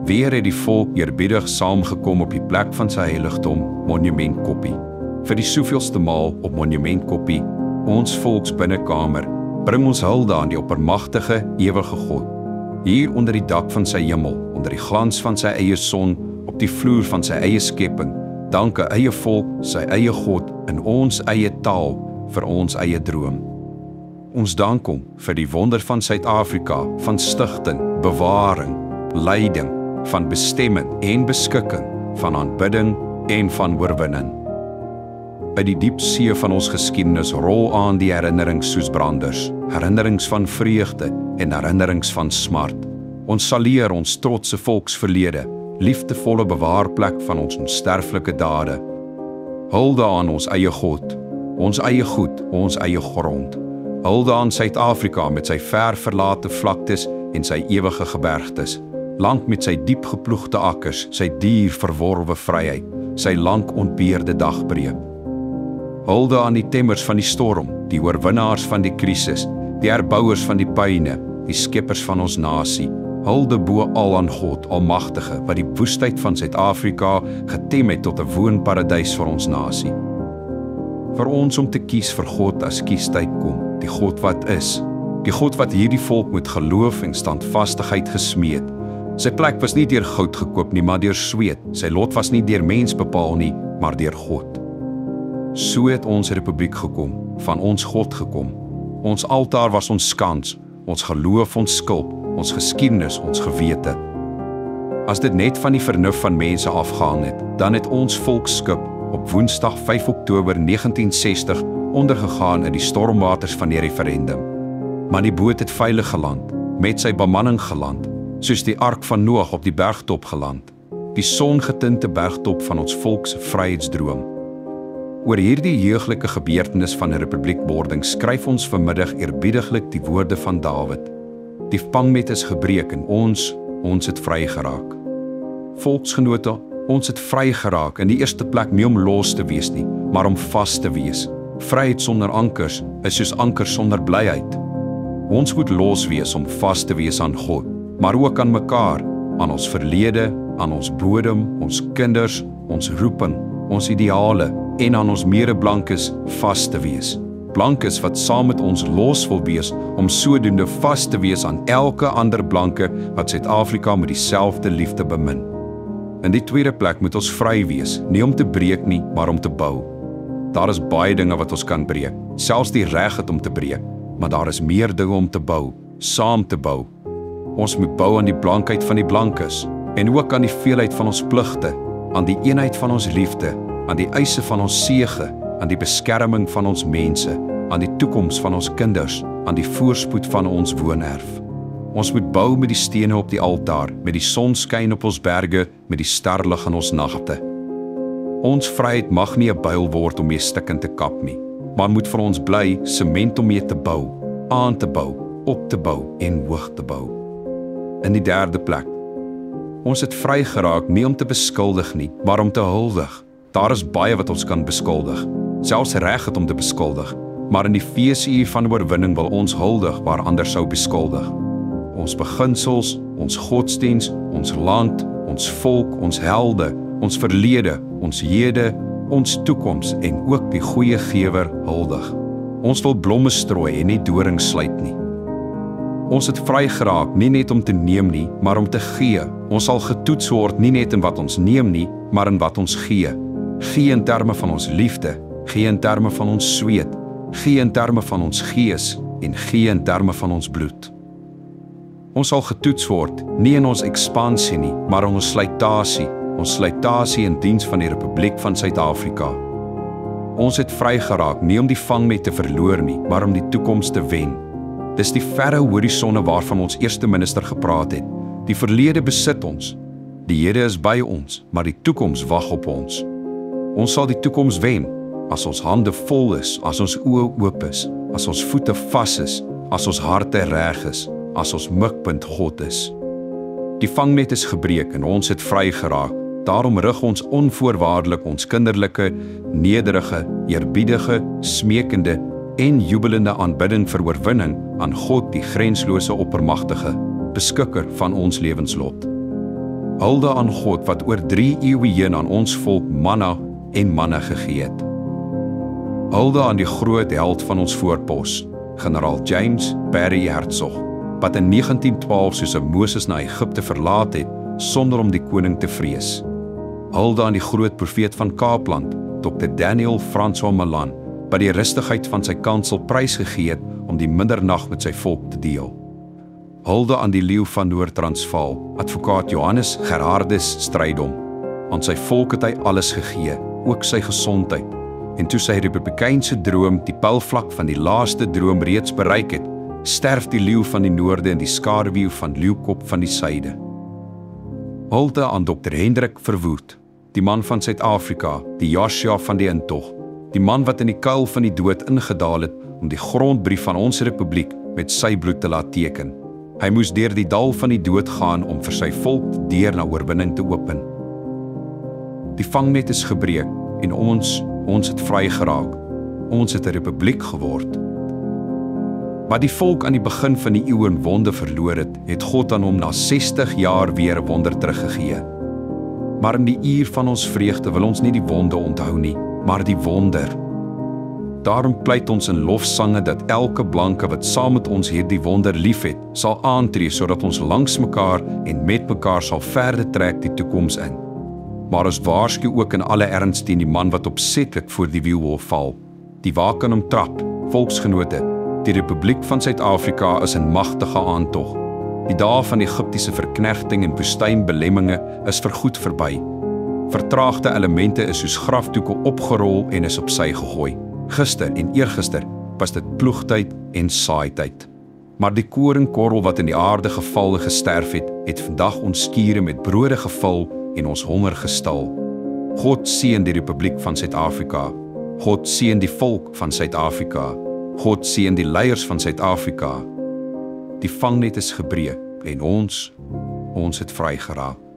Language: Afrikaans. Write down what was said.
Weer het die volk eerbiedig saamgekom op die plek van sy heiligdom, Monument Koppie. Vir die soveelste maal op Monument Koppie, ons volks binnekamer, bring ons hulde aan die oppermagtige, ewige God. Hier onder die dak van sy hemel, onder die glans van sy eie son, op die vloer van sy eie skepping, dank 'n eie volk, sy eie God, in ons eie taal, vir ons eie droom. Ons dank hom vir die wonder van Suid-Afrika, van stigting, bewaring, leiding, van bestemming en beskikking, van aanbidding en van oorwinning. Uit die diep see van ons geskiedenis rol aan die herinnerings soos branders, herinnerings van vreugde en herinnerings van smart. Ons salueer ons trotse volksverlede, liefdevolle bewaarplek van ons onsterflike dade. Hulde aan ons eie God, ons eie goed, ons eie grond. Hulde aan Suid-Afrika met sy ver verlate vlaktes en sy ewige gebergtes, lank met sy diep geploegde akkers, sy dier verworwe vryheid, sy lank ontbeerde dagbreek. Hulde aan die temmers van die storm, die oorwinnaars van die krisis, die herbouers van die pyne, die skeppers van ons nasie. Hulde bo al aan God, Almagtige, wat die woestheid van Suid-Afrika getem het tot 'n woonparadys vir ons nasie. Vir ons om te kies vir God as kiestyd kom, die God wat is, die God wat hierdie volk met geloof en standvastigheid gesmeed. Sy plek was nie deur goud gekoop nie, maar deur sweet. Sy lot was nie deur mens bepaal nie, maar deur God. So het ons republiek gekom, van ons God gekom. Ons altaar was ons skans, ons geloof ons skulp, ons geskiedenis ons gewete. As dit net van die vernuf van mense afgehang het, dan het ons volksskip op Woensdag 5 Oktober 1960 ondergegaan in die stormwaters van die referendum. Maar die boot het veilig geland, met sy bemanning geland, soos die ark van Noag op die bergtop geland, die songetinte bergtop van ons volk se vryheidsdroom. Oor hierdie heuglike gebeurtenis van 'n republiekwording skryf ons vanmiddag eerbiediglik die woorde van Dawid. Die vangnet is gebreek en ons het vry geraak. Volksgenote, ons het vry geraak in die eerste plek nie om los te wees nie, maar om vas te wees. Vryheid sonder ankers is soos ankers sonder blyheid. Ons moet los wees om vas te wees aan God, maar ook aan mekaar, aan ons verlede, aan ons bodem, ons kinders, ons roeping, ons ideale en aan ons mede-blankes vas te wees. Blankes wat saam met ons los wil wees om sodoende vas te wees aan elke ander blanke wat Suid-Afrika met dieselfde liefde bemin. In die tweede plek moet ons vry wees, nie om te breek nie, maar om te bou. Daar is baie dinge wat ons kan breek, selfs die reg het om te breek, maar daar is meer dinge om te bou, saam te bou. Ons moet bou aan die blankheid van die blankes, en ook aan die veelheid van ons pligte, aan die eenheid van ons liefde, aan die eise van ons sege, aan die beskerming van ons mense, aan die toekoms van ons kinders, aan die voorspoed van ons woonerf. Ons moet bou met die stene op die altaar, met die sonskyn op ons berge, met die sterlig in ons nagte. Ons vryheid mag nie 'n byl word om mee stikkend te kap nie, maar moet vir ons bly sement om mee te bou, aan te bou, op te bou en hoog te bou. In die derde plek, ons het vry geraak nie om te beskuldig nie, maar om te huldig. Daar is baie wat ons kan beskuldig, selfs reg het om te beskuldig, maar in die feesuur van oorwinning wil ons huldig waar ander sou beskuldig. Ons beginsels, ons godsdiens, ons land, ons volk, ons helde, ons verlede, ons hede, ons toekoms en ook die goeie gewer huldig. Ons wil blomme strooi en nie dorings sluit nie. Ons het vry geraak nie net om te neem nie, maar om te gee. Ons sal getoets word nie net in wat ons neem nie, maar in wat ons gee. Gee in terme van ons liefde, gee in terme van ons sweet, gee in terme van ons gees en gee in terme van ons bloed. Ons sal getoets word, nie in ons ekspansie nie, maar in ons slytasie in diens van die Republiek van Suid-Afrika. Ons het vry geraak, nie om die vangnet te verloor nie, maar om die toekoms te wen. Dis die verre horisonne waarvan ons eerste minister gepraat het. Die verlede besit ons, die hede is by ons, maar die toekoms wag op ons. Ons sal die toekoms wen, as ons hande vol is, as ons oë oop is, as ons voete vas is, as ons harte reg is, as ons mikpunt God is. Die vangnet is gebreek en ons het vry geraak. Daarom rig ons onvoorwaardelik ons kinderlike, nederige, eerbiedige, smekende en jubelende aanbidding vir oorwinning aan God, die grenslose oppermagtige, beskikker van ons lewenslot. Hulde aan God wat oor 3 eeue heen aan ons volk manna en manne gegee het. Hulde aan die groot held van ons voorpos, generaal James Barry Hertzog, wat in 1912 soos 'n Moses na Egipte verlaat het, sonder om die koning te vrees. Hulde aan die groot profeet van Kaapland, Dr. Daniel François Malan, wat die rustigheid van sy kansel prysgegee het om die middernag met sy volk te deel. Hulde aan die leeu van Noord-Transvaal, advokaat Johannes Gerhardus Strydom. Aan sy volk het hy alles gegee, ook sy gesondheid. En toe sy republikeinse droom die pylvlak van die laaste droom reeds bereik het, sterf die leeu van die noorde in die skaduwee van leeukop van die suide. Hulde aan Dr. Hendrik Verwoerd, die man van Suid-Afrika, die Joshua van die intog, die man wat in die kuil van die dood ingedaal het om die grondbrief van ons republiek met sy bloed te laat teken. Hy moes deur die dal van die dood gaan om vir sy volk die deur na oorwinning te open. Die vangnet is gebreek en ons het vry geraak. Ons het 'n republiek geword. Wat die volk aan die begin van die eeu in wonde verloor het God aan hom na 60 jaar weer 'n wonder teruggegee. Maar in die uur van ons vreugde wil ons nie die wonde onthou nie, maar die wonder. Daarom pleit ons in lofsange dat elke blanke wat saam met ons hierdie wonder liefhet, sal aantree sodat ons langs mekaar en met mekaar sal verder trek die toekoms in. Maar ons waarsku ook in alle erns teen die man wat opsetlik voor die wiel wil val. Die wa kan hom trap, volksgenote. Die Republiek van Suid-Afrika is 'n magtige aantog. Die dae van Egiptiese verknegting en woestynbelemminge is vergoed verby. Vertraagde elemente is soos grafdoeke opgerol en is op sy gegooi. Gister en eergister was dit ploegtyd en saaityd. Maar die koringkorrel wat in die aarde geval en gesterf het vandag ons skure met brode gevul en ons honger gestil. God seën die Republiek van Suid-Afrika. God seën die volk van Suid-Afrika. God seën die leiers van Suid-Afrika. Die vangnet is gebreek en ons het vry geraak.